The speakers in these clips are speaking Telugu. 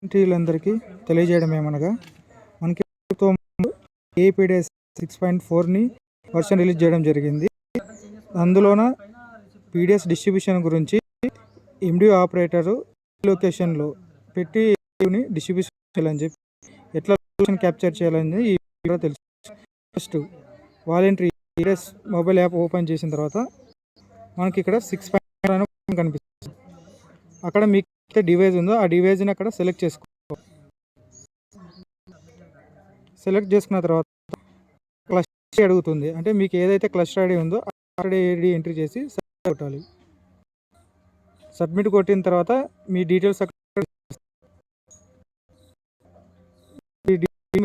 వాలంటీర్లందరికీ తెలియజేయడం ఏమనగా మనకి ప్రభుత్వం ఏపీడీఎస్ 6.4ని వర్షన్ రిలీజ్ చేయడం జరిగింది. అందులోన పీడిఎస్ డిస్ట్రిబ్యూషన్ గురించి ఎండి ఆపరేటరు లొకేషన్లో పెట్టి డిస్ట్రిబ్యూషన్ చేయాలని చెప్పి ఎట్లా లొకేషన్ క్యాప్చర్ చేయాలని ఈ వీడియోలో తెలుసు. First voluntary PDS mobile app open చేసిన తర్వాత మనకి ఇక్కడ 6.4 కనిపిస్తుంది. అక్కడ మీకు డివైస్ ఉందో ఆ డివైజ్ని అక్కడ సెలెక్ట్ చేసుకున్న తర్వాత క్లస్టర్ అడుగుతుంది. అంటే మీకు ఏదైతే క్లస్టర్ ఐడి ఉందో ఆ ఐడి ఎంట్రీ చేసి సబ్మిట్ కొట్టాలి. సబ్మిట్ కొట్టిన తర్వాత మీ డీటెయిల్స్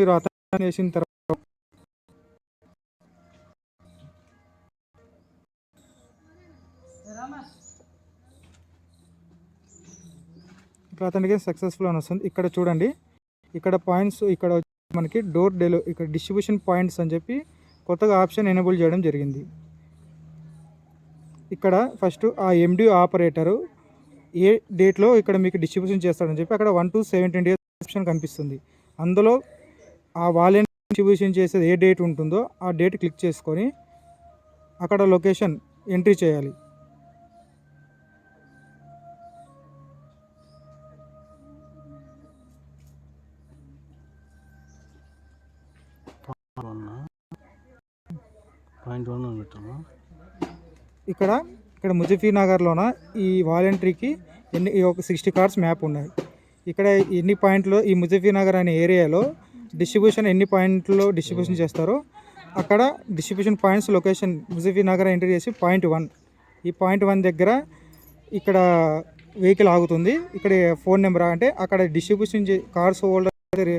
మీరు అథెంటికేషన్ చేసిన తర్వాత అథెంటికేషన్ సక్సెస్ఫుల్ అని వస్తుంది. ఇక్కడ చూడండి, ఇక్కడ పాయింట్స్ ఇక్కడ మనకి డోర్ డెలివరీ ఇక్కడ డిస్ట్రిబ్యూషన్ పాయింట్స్ అని చెప్పి కొత్తగా ఆప్షన్ ఎనేబుల్ చేయడం జరిగింది. ఇక్కడ ఫస్ట్ ఆ ఎండి ఆపరేటరు ఏ డేట్లో ఇక్కడ మీకు డిస్ట్రిబ్యూషన్ చేస్తాడని చెప్పి అక్కడ 1 to 17 days ఆప్షన్ కనిపిస్తుంది. అందులో ఆ వాలంటీర్ డిస్ట్రిబ్యూషన్ చేసేది ఏ డేట్ ఉంటుందో ఆ డేట్ క్లిక్ చేసుకొని అక్కడ లొకేషన్ ఎంట్రీ చేయాలి. ఇక్కడ ముజఫీ నగర్లోన ఈ వాలంటరీకి ఒక 60 కార్డ్స్ మ్యాప్ ఉన్నాయి. ఇక్కడ ఎన్ని పాయింట్లు ఈ ముజఫీ నగర్ అనే ఏరియాలో డిస్ట్రిబ్యూషన్ ఎన్ని పాయింట్లో డిస్ట్రిబ్యూషన్ చేస్తారో అక్కడ distribution points location Muzaffarnagar entry చేసి పాయింట్ 1 ఈ పాయింట్ 1 దగ్గర ఇక్కడ వెహికల్ ఆగుతుంది. ఇక్కడ ఫోన్ నెంబర్ అంటే అక్కడ డిస్ట్రిబ్యూషన్ కార్డ్స్ హోల్డర్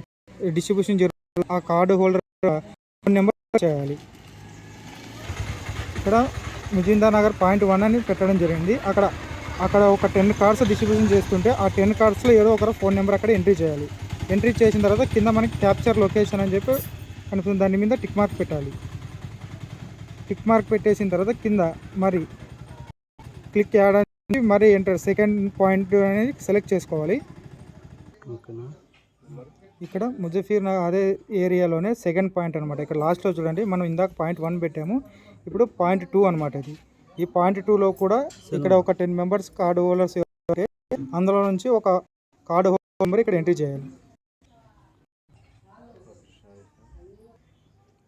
డిస్ట్రిబ్యూషన్ జరుగుతుంది. ఆ కార్డు హోల్డర్ ఫోన్ నెంబర్ చేయాలి. ఇక్కడ ముజిందా నగర్ పాయింట్ 1 అని పెట్టడం జరిగింది. అక్కడ ఒక 10 కార్డ్స్ డిస్ట్రిబ్యూషన్ చేస్తుంటే ఆ 10 కార్డ్స్లో ఏదో ఒకరు ఫోన్ నెంబర్ అక్కడ ఎంట్రీ చేయాలి. ఎంట్రీ చేసిన తర్వాత కింద మనకి క్యాప్చర్ లొకేషన్ అని చెప్పి కనిపిస్తుంది. దాని మీద టిక్ మార్క్ పెట్టాలి. టిక్ మార్క్ పెట్టేసిన తర్వాత కింద మరి క్లిక్ చేయడానికి మరి ఎంటర్ సెకండ్ పాయింట్ అనేది సెలెక్ట్ చేసుకోవాలి. ఇక్కడ ముజఫీర్ నగర్ అదే ఏరియాలోనే సెకండ్ పాయింట్ అనమాట. ఇక్కడ లాస్ట్లో చూడండి, మనం ఇందాక పాయింట్ 1 పెట్టాము, ఇప్పుడు పాయింట్ 2 అనమాట. ఇది ఈ పాయింట్ 2లో కూడా ఇక్కడ ఒక 10 మెంబర్స్ కార్డు హోల్డర్స్ అందులో నుంచి ఒక కార్డు హోల్డర్ నెంబర్ ఇక్కడ ఎంట్రీ చేయాలి.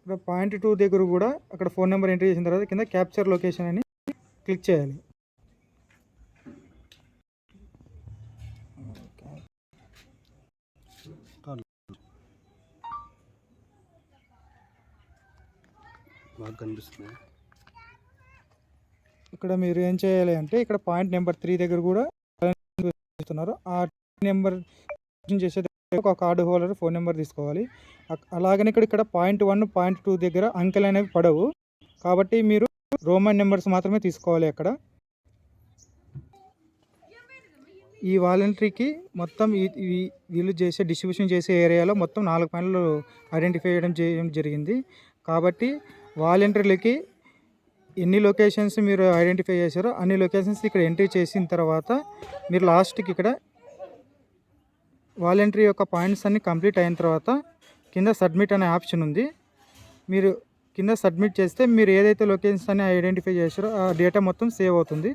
ఇక్కడ పాయింట్ 2 దగ్గర కూడా అక్కడ ఫోన్ నెంబర్ ఎంట్రీ చేసిన తర్వాత కింద క్యాప్చర్ లొకేషన్ అని క్లిక్ చేయాలి. కనిపిస్తుంది. ఇక్కడ మీరు ఏం చేయాలి అంటే ఇక్కడ పాయింట్ నెంబర్ 3 దగ్గర కూడా చేస్తున్నారు. ఆ నెంబర్ చేసే ఒక కార్డు హోల్డర్ ఫోన్ నెంబర్ తీసుకోవాలి. అలాగనే ఇక్కడ పాయింట్ 1 పాయింట్ 2 దగ్గర అంకెలు అనేవి పడవు కాబట్టి మీరు రోమన్ నెంబర్స్ మాత్రమే తీసుకోవాలి. అక్కడ ఈ వాలంటరీకి మొత్తం వీళ్ళు చేసే డిస్ట్రిబ్యూషన్ చేసే ఏరియాలో మొత్తం 4 పాయింట్లు ఐడెంటిఫై చేయడం జరిగింది. కాబట్టి వాలంటీర్లకి ఎన్ని లొకేషన్స్ మీరు ఐడెంటిఫై చేశారో అన్ని లొకేషన్స్ ఇక్కడ ఎంట్రీ చేసిన తర్వాత మీరు లాస్ట్కి ఇక్కడ వాలంటరీ యొక్క పాయింట్స్ అన్ని కంప్లీట్ అయిన తర్వాత కింద సబ్మిట్ అనే ఆప్షన్ ఉంది. మీరు కింద సబ్మిట్ చేస్తే మీరు ఏదైతే లొకేషన్స్ అన్ని ఐడెంటిఫై చేశారో ఆ డేటా మొత్తం సేవ్ అవుతుంది.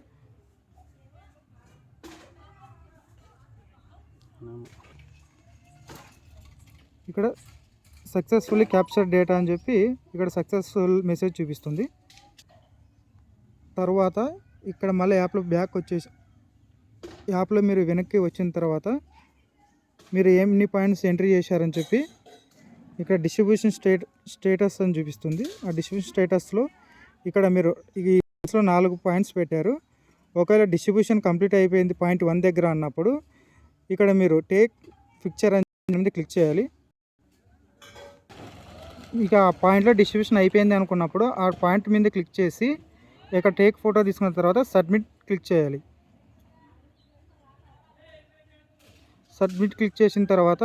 ఇక్కడ సక్సెస్ఫుల్లీ క్యాప్చర్ డేటా అని చెప్పి ఇక్కడ సక్సెస్ఫుల్ మెసేజ్ చూపిస్తుంది. తర్వాత ఇక్కడ మళ్ళీ యాప్లో బ్యాక్ వచ్చేసి యాప్లో మీరు వెనక్కి వచ్చిన తర్వాత మీరు ఎన్ని పాయింట్స్ ఎంట్రీ చేశారని చెప్పి ఇక్కడ డిస్ట్రిబ్యూషన్ స్టేటస్ అని చూపిస్తుంది. ఆ డిస్ట్రిబ్యూషన్ స్టేటస్లో ఇక్కడ మీరు ఈ 4 పాయింట్స్ పెట్టారు. ఒకవేళ డిస్ట్రిబ్యూషన్ కంప్లీట్ అయిపోయింది పాయింట్ 1 దగ్గర అన్నప్పుడు ఇక్కడ మీరు టేక్ పిక్చర్ అని క్లిక్ చేయాలి. ఇక ఆ పాయింట్లో డిస్ట్రిబ్యూషన్ అయిపోయింది అనుకున్నప్పుడు ఆ పాయింట్ మీద క్లిక్ చేసి ఇక్కడ టేక్ ఫోటో తీసుకున్న తర్వాత సబ్మిట్ క్లిక్ చేయాలి. సబ్మిట్ క్లిక్ చేసిన తర్వాత